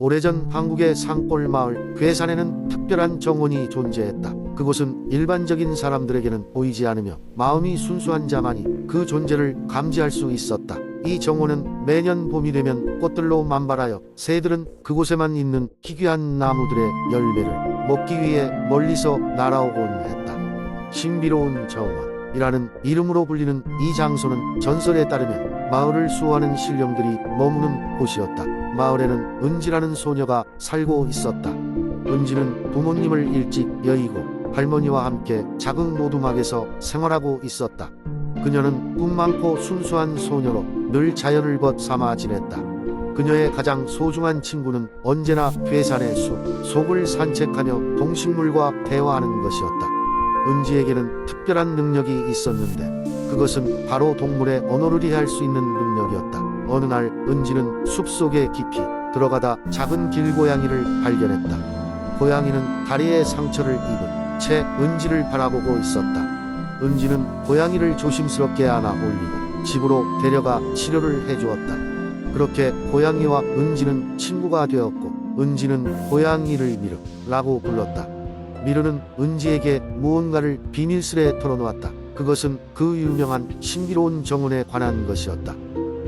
오래전 한국의 산골 마을 괴산에는 특별한 정원이 존재했다. 그곳은 일반적인 사람들에게는 보이지 않으며 마음이 순수한 자만이 그 존재를 감지할 수 있었다. 이 정원은 매년 봄이 되면 꽃들로 만발하여 새들은 그곳에만 있는 희귀한 나무들의 열매를 먹기 위해 멀리서 날아오곤 했다. 신비로운 정원이라는 이름으로 불리는 이 장소는 전설에 따르면 마을을 수호하는 신령들이 머무는 곳이었다. 마을에는 은지라는 소녀가 살고 있었다. 은지는 부모님을 일찍 여의고 할머니와 함께 작은 노두막에서 생활하고 있었다. 그녀는 꿈 많고 순수한 소녀로 늘 자연을 벗삼아 지냈다. 그녀의 가장 소중한 친구는 언제나 괴산의 숲 속을 산책하며 동식물과 대화하는 것이었다. 은지에게는 특별한 능력이 있었는데 그것은 바로 동물의 언어를 이해할 수 있는 능력이었다. 어느 날 은지는 숲속에 깊이 들어가다 작은 길고양이를 발견했다. 고양이는 다리에 상처를 입은 채 은지를 바라보고 있었다. 은지는 고양이를 조심스럽게 안아 올리고 집으로 데려가 치료를 해주었다. 그렇게 고양이와 은지는 친구가 되었고 은지는 고양이를 미르라고 불렀다. 미르는 은지에게 무언가를 비밀스레 털어놓았다. 그것은 그 유명한 신비로운 정원에 관한 것이었다.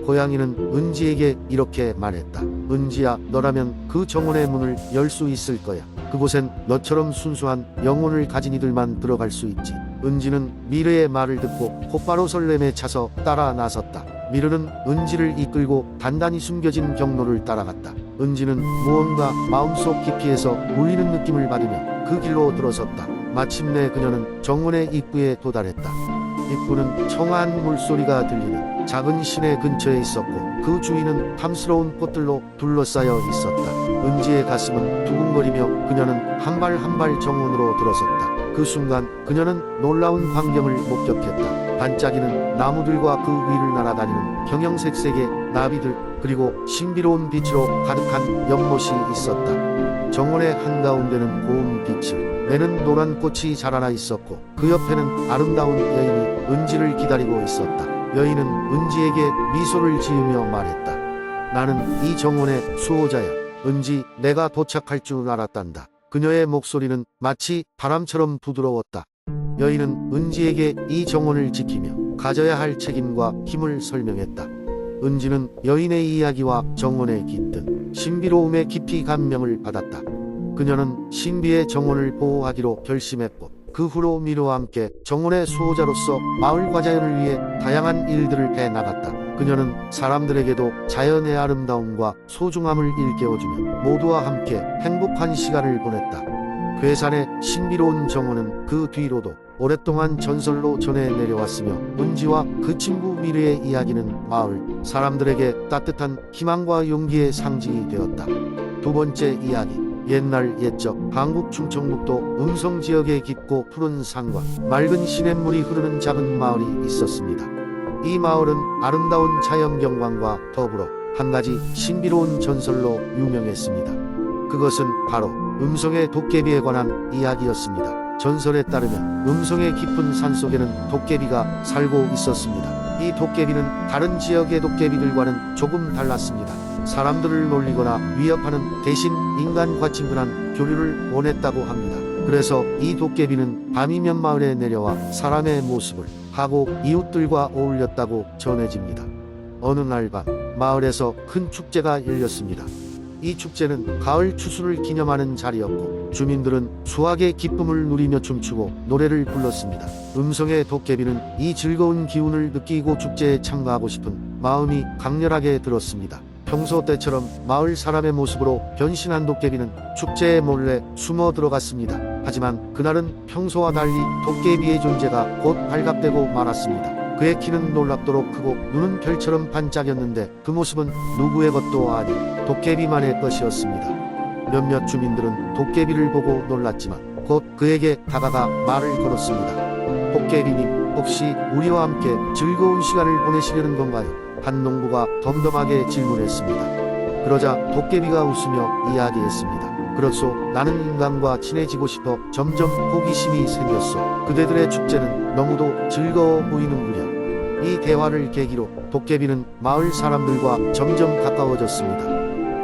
고양이는 은지에게 이렇게 말했다. 은지야, 너라면 그 정원의 문을 열 수 있을 거야. 그곳엔 너처럼 순수한 영혼을 가진 이들만 들어갈 수 있지. 은지는 미르의 말을 듣고 곧바로 설렘에 차서 따라 나섰다. 미르는 은지를 이끌고 단단히 숨겨진 경로를 따라갔다. 은지는 무언가 마음속 깊이에서 울리는 느낌을 받으며 그 길로 들어섰다. 마침내 그녀는 정원의 입구에 도달했다. 입구는 청아한 물소리가 들리는 작은 시내 근처에 있었고 그 주위는 탐스러운 꽃들로 둘러싸여 있었다. 은지의 가슴은 두근거리며 그녀는 한 발 한 발 정원으로 들어섰다. 그 순간 그녀는 놀라운 광경을 목격했다. 반짝이는 나무들과 그 위를 날아다니는 형형색색의 나비들, 그리고 신비로운 빛으로 가득한 연못이 있었다. 정원의 한가운데는 고운 빛을 내는 노란 꽃이 자라나 있었고 그 옆에는 아름다운 여인이 은지를 기다리고 있었다. 여인은 은지에게 미소를 지으며 말했다. 나는 이 정원의 수호자야. 은지, 내가 도착할 줄 알았단다. 그녀의 목소리는 마치 바람처럼 부드러웠다. 여인은 은지에게 이 정원을 지키며 가져야 할 책임과 힘을 설명했다. 은지는 여인의 이야기와 정원에 깃든 신비로움에 깊이 감명을 받았다. 그녀는 신비의 정원을 보호하기로 결심했고 그 후로 미르와 함께 정원의 수호자로서 마을과 자연을 위해 다양한 일들을 해나갔다. 그녀는 사람들에게도 자연의 아름다움과 소중함을 일깨워주며 모두와 함께 행복한 시간을 보냈다. 괴산의 신비로운 정원은 그 뒤로도 오랫동안 전설로 전해 내려왔으며 은지와 그 친구 미르의 이야기는 마을 사람들에게 따뜻한 희망과 용기의 상징이 되었다. 두 번째 이야기. 옛날 옛적 한국 충청북도 음성 지역에 깊고 푸른 산과 맑은 시냇물이 흐르는 작은 마을이 있었습니다. 이 마을은 아름다운 자연 경관과 더불어 한 가지 신비로운 전설로 유명했습니다. 그것은 바로 음성의 도깨비에 관한 이야기였습니다. 전설에 따르면 음성의 깊은 산속에는 도깨비가 살고 있었습니다. 이 도깨비는 다른 지역의 도깨비들과는 조금 달랐습니다. 사람들을 놀리거나 위협하는 대신 인간과 친근한 교류를 원했다고 합니다. 그래서 이 도깨비는 밤이면 마을에 내려와 사람의 모습을 하고 이웃들과 어울렸다고 전해집니다. 어느 날 밤 마을에서 큰 축제가 열렸습니다. 이 축제는 가을 추수를 기념하는 자리였고 주민들은 수확의 기쁨을 누리며 춤추고 노래를 불렀습니다. 음성의 도깨비는 이 즐거운 기운을 느끼고 축제에 참가하고 싶은 마음이 강렬하게 들었습니다. 평소 때처럼 마을 사람의 모습으로 변신한 도깨비는 축제에 몰래 숨어 들어갔습니다. 하지만 그날은 평소와 달리 도깨비의 존재가 곧 발각되고 말았습니다. 그의 키는 놀랍도록 크고 눈은 별처럼 반짝였는데 그 모습은 누구의 것도 아닌 도깨비만의 것이었습니다. 몇몇 주민들은 도깨비를 보고 놀랐지만 곧 그에게 다가가 말을 걸었습니다. 도깨비님, 혹시 우리와 함께 즐거운 시간을 보내시려는 건가요? 한 농부가 덤덤하게 질문했습니다. 그러자 도깨비가 웃으며 이야기했습니다. 그렇소, 나는 인간과 친해지고 싶어 점점 호기심이 생겼소. 그대들의 축제는 너무도 즐거워 보이는군요. 이 대화를 계기로 도깨비는 마을 사람들과 점점 가까워졌습니다.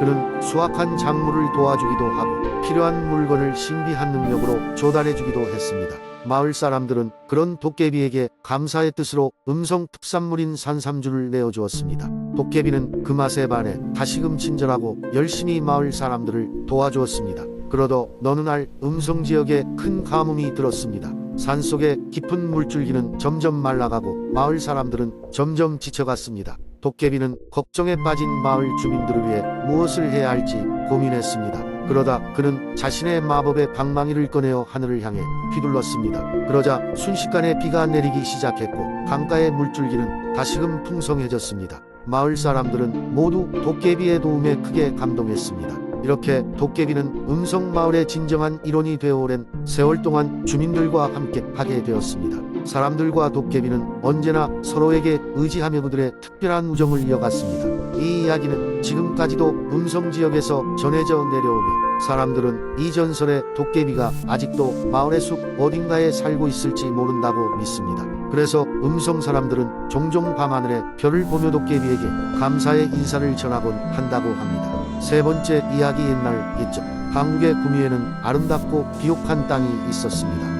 그는 수확한 작물을 도와주기도 하고 필요한 물건을 신비한 능력으로 조달해주기도 했습니다. 마을 사람들은 그런 도깨비에게 감사의 뜻으로 음성 특산물인 산삼주를 내어주었습니다. 도깨비는 그 맛에 반해 다시금 친절하고 열심히 마을 사람들을 도와주었습니다. 그러던 어느 날 음성 지역에 큰 가뭄이 들었습니다. 산속의 깊은 물줄기는 점점 말라가고 마을 사람들은 점점 지쳐갔습니다. 도깨비는 걱정에 빠진 마을 주민들을 위해 무엇을 해야 할지 고민했습니다. 그러다 그는 자신의 마법의 방망이를 꺼내어 하늘을 향해 휘둘렀습니다. 그러자 순식간에 비가 내리기 시작했고 강가의 물줄기는 다시금 풍성해졌습니다. 마을 사람들은 모두 도깨비의 도움에 크게 감동했습니다. 이렇게 도깨비는 음성마을의 진정한 일원이 되어 오랜 세월 동안 주민들과 함께 하게 되었습니다. 사람들과 도깨비는 언제나 서로에게 의지하며 그들의 특별한 우정을 이어갔습니다. 이 이야기는 지금까지도 음성지역에서 전해져 내려오며 사람들은 이 전설의 도깨비가 아직도 마을의 숲 어딘가에 살고 있을지 모른다고 믿습니다. 그래서 음성 사람들은 종종 밤하늘에 별을 보며 도깨비에게 감사의 인사를 전하곤 한다고 합니다. 세 번째 이야기 옛날 옛적 한국의 구미에는 아름답고 비옥한 땅이 있었습니다.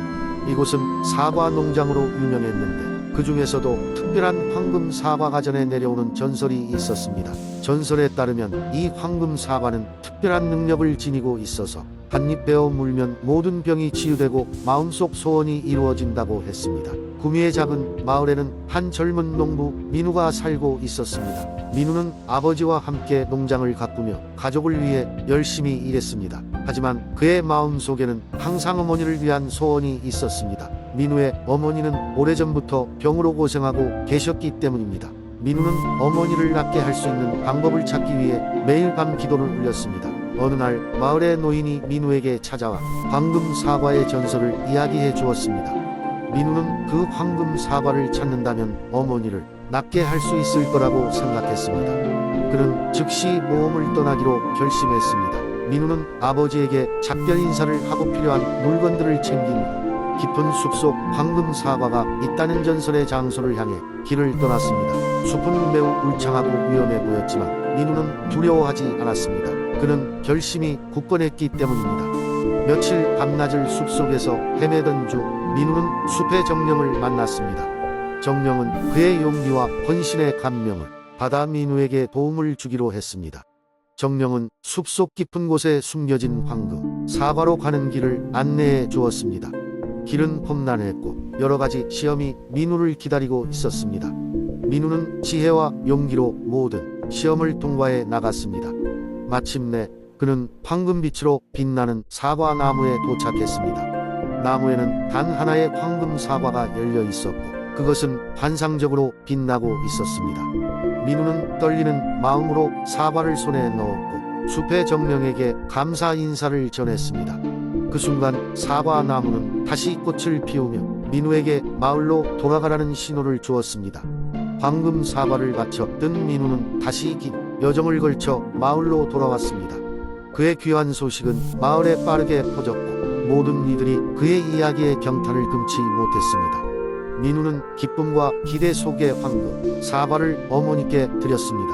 이곳은 사과 농장으로 유명했는데 그 중에서도 특별한 황금 사과가 전해 내려오는 전설이 있었습니다. 전설에 따르면 이 황금 사과는 특별한 능력을 지니고 있어서 한입 베어 물면 모든 병이 치유되고 마음속 소원이 이루어진다고 했습니다. 구미의 작은 마을에는 한 젊은 농부 민우가 살고 있었습니다. 민우는 아버지와 함께 농장을 가꾸며 가족을 위해 열심히 일했습니다. 하지만 그의 마음속에는 항상 어머니를 위한 소원이 있었습니다. 민우의 어머니는 오래전부터 병으로 고생하고 계셨기 때문입니다. 민우는 어머니를 낫게 할 수 있는 방법을 찾기 위해 매일 밤 기도를 올렸습니다. 어느 날 마을의 노인이 민우에게 찾아와 황금 사과의 전설을 이야기해 주었습니다. 민우는 그 황금 사과를 찾는다면 어머니를 낫게 할 수 있을 거라고 생각했습니다. 그는 즉시 모험을 떠나기로 결심했습니다. 민우는 아버지에게 작별 인사를 하고 필요한 물건들을 챙긴 후 깊은 숲속 황금 사과가 있다는 전설의 장소를 향해 길을 떠났습니다. 숲은 매우 울창하고 위험해 보였지만 민우는 두려워하지 않았습니다. 그는 결심이 굳건했기 때문입니다. 며칠 밤낮을 숲속에서 헤매던 중 민우는 숲의 정령을 만났습니다. 정령은 그의 용기와 헌신의 감명을 받아 민우에게 도움을 주기로 했습니다. 정령은 숲속 깊은 곳에 숨겨진 황금 사과로 가는 길을 안내해 주었습니다. 길은 험난했고 여러 가지 시험이 민우를 기다리고 있었습니다. 민우는 지혜와 용기로 모든 시험을 통과해 나갔습니다. 마침내 그는 황금빛으로 빛나는 사과 나무에 도착했습니다. 나무에는 단 하나의 황금 사과가 열려 있었고 그것은 환상적으로 빛나고 있었습니다. 민우는 떨리는 마음으로 사과를 손에 넣었고 숲의 정령에게 감사 인사를 전했습니다. 그 순간 사과 나무는 다시 꽃을 피우며 민우에게 마을로 돌아가라는 신호를 주었습니다. 황금 사과를 바쳐 뜬 민우는 다시 긴 여정을 걸쳐 마을로 돌아왔습니다. 그의 귀한 소식은 마을에 빠르게 퍼졌고 모든 이들이 그의 이야기에 경탄을 금치 못했습니다. 민우는 기쁨과 기대 속에 황금 사과를 어머니께 드렸습니다.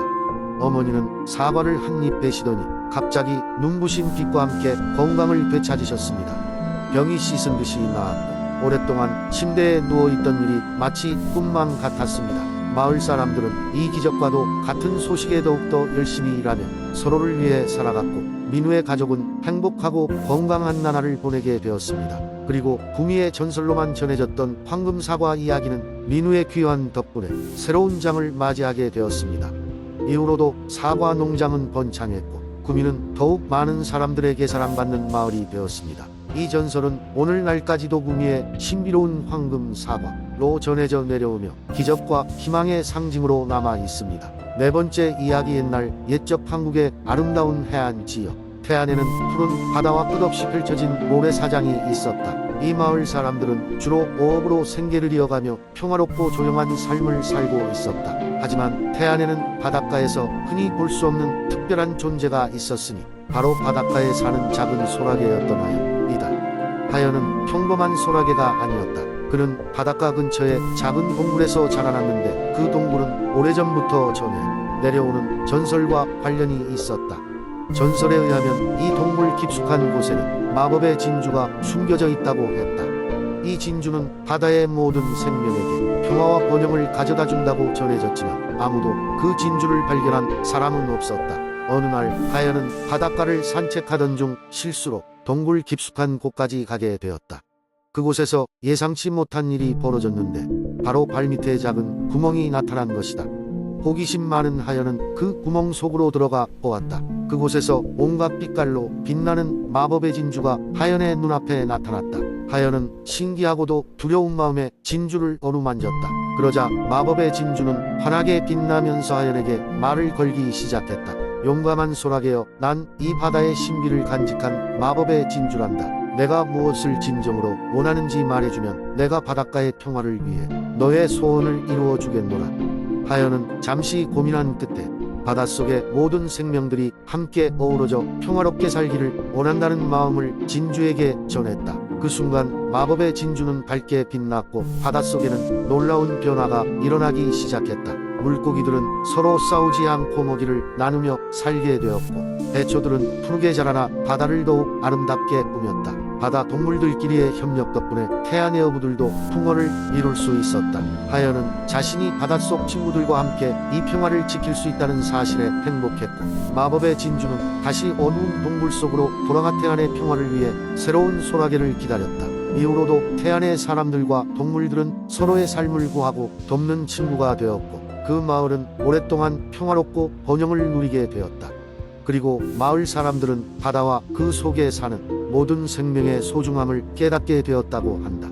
어머니는 사과를 한 입 베시더니 갑자기 눈부신 빛과 함께 건강을 되찾으셨습니다. 병이 씻은 듯이 나았고 오랫동안 침대에 누워있던 일이 마치 꿈만 같았습니다. 마을 사람들은 이 기적과도 같은 소식에 더욱더 열심히 일하며 서로를 위해 살아갔고 민우의 가족은 행복하고 건강한 나날을 보내게 되었습니다. 그리고 구미의 전설로만 전해졌던 황금사과 이야기는 민우의 귀환 덕분에 새로운 장을 맞이하게 되었습니다. 이후로도 사과 농장은 번창했고 구미는 더욱 많은 사람들에게 사랑받는 마을이 되었습니다. 이 전설은 오늘날까지도 구미의 신비로운 황금사과로 전해져 내려오며 기적과 희망의 상징으로 남아 있습니다. 네 번째 이야기 옛날 옛적 한국의 아름다운 해안 지역 태안에는 푸른 바다와 끝없이 펼쳐진 모래사장이 있었다. 이 마을 사람들은 주로 어업으로 생계를 이어가며 평화롭고 조용한 삶을 살고 있었다. 하지만 태안에는 바닷가에서 흔히 볼 수 없는 특별한 존재가 있었으니 바로 바닷가에 사는 작은 소라게였던 하여이다. 하여는 평범한 소라게가 아니었다. 그는 바닷가 근처의 작은 동굴에서 자라났는데 그 동굴은 오래전부터 전해 내려오는 전설과 관련이 있었다. 전설에 의하면 이 동굴 깊숙한 곳에는 마법의 진주가 숨겨져 있다고 했다. 이 진주는 바다의 모든 생명에게 평화와 번영을 가져다 준다고 전해졌지만 아무도 그 진주를 발견한 사람은 없었다. 어느 날 하연은 바닷가를 산책하던 중 실수로 동굴 깊숙한 곳까지 가게 되었다. 그곳에서 예상치 못한 일이 벌어졌는데 바로 발밑에 작은 구멍이 나타난 것이다. 호기심 많은 하연은 그 구멍 속으로 들어가 보았다. 그곳에서 온갖 빛깔로 빛나는 마법의 진주가 하연의 눈앞에 나타났다. 하연은 신기하고도 두려운 마음에 진주를 어루만졌다. 그러자 마법의 진주는 환하게 빛나면서 하연에게 말을 걸기 시작했다. 용감한 소라게여, 난 이 바다의 신비를 간직한 마법의 진주란다. 내가 무엇을 진정으로 원하는지 말해주면 내가 바닷가의 평화를 위해 너의 소원을 이루어 주겠노라. 하연은 잠시 고민한 끝에 바닷속의 모든 생명들이 함께 어우러져 평화롭게 살기를 원한다는 마음을 진주에게 전했다. 그 순간 마법의 진주는 밝게 빛났고 바닷속에는 놀라운 변화가 일어나기 시작했다. 물고기들은 서로 싸우지 않고 먹이를 나누며 살게 되었고 해초들은 푸르게 자라나 바다를 더욱 아름답게 꾸몄다. 바다 동물들끼리의 협력 덕분에 태안의 어부들도 풍어를 이룰 수 있었다. 하연은 자신이 바닷속 친구들과 함께 이 평화를 지킬 수 있다는 사실에 행복했고 마법의 진주는 다시 어두운 동굴 속으로 돌아가 태안의 평화를 위해 새로운 소라게를 기다렸다. 이후로도 태안의 사람들과 동물들은 서로의 삶을 구하고 돕는 친구가 되었고 그 마을은 오랫동안 평화롭고 번영을 누리게 되었다. 그리고 마을 사람들은 바다와 그 속에 사는 모든 생명의 소중함을 깨닫게 되었다고 한다.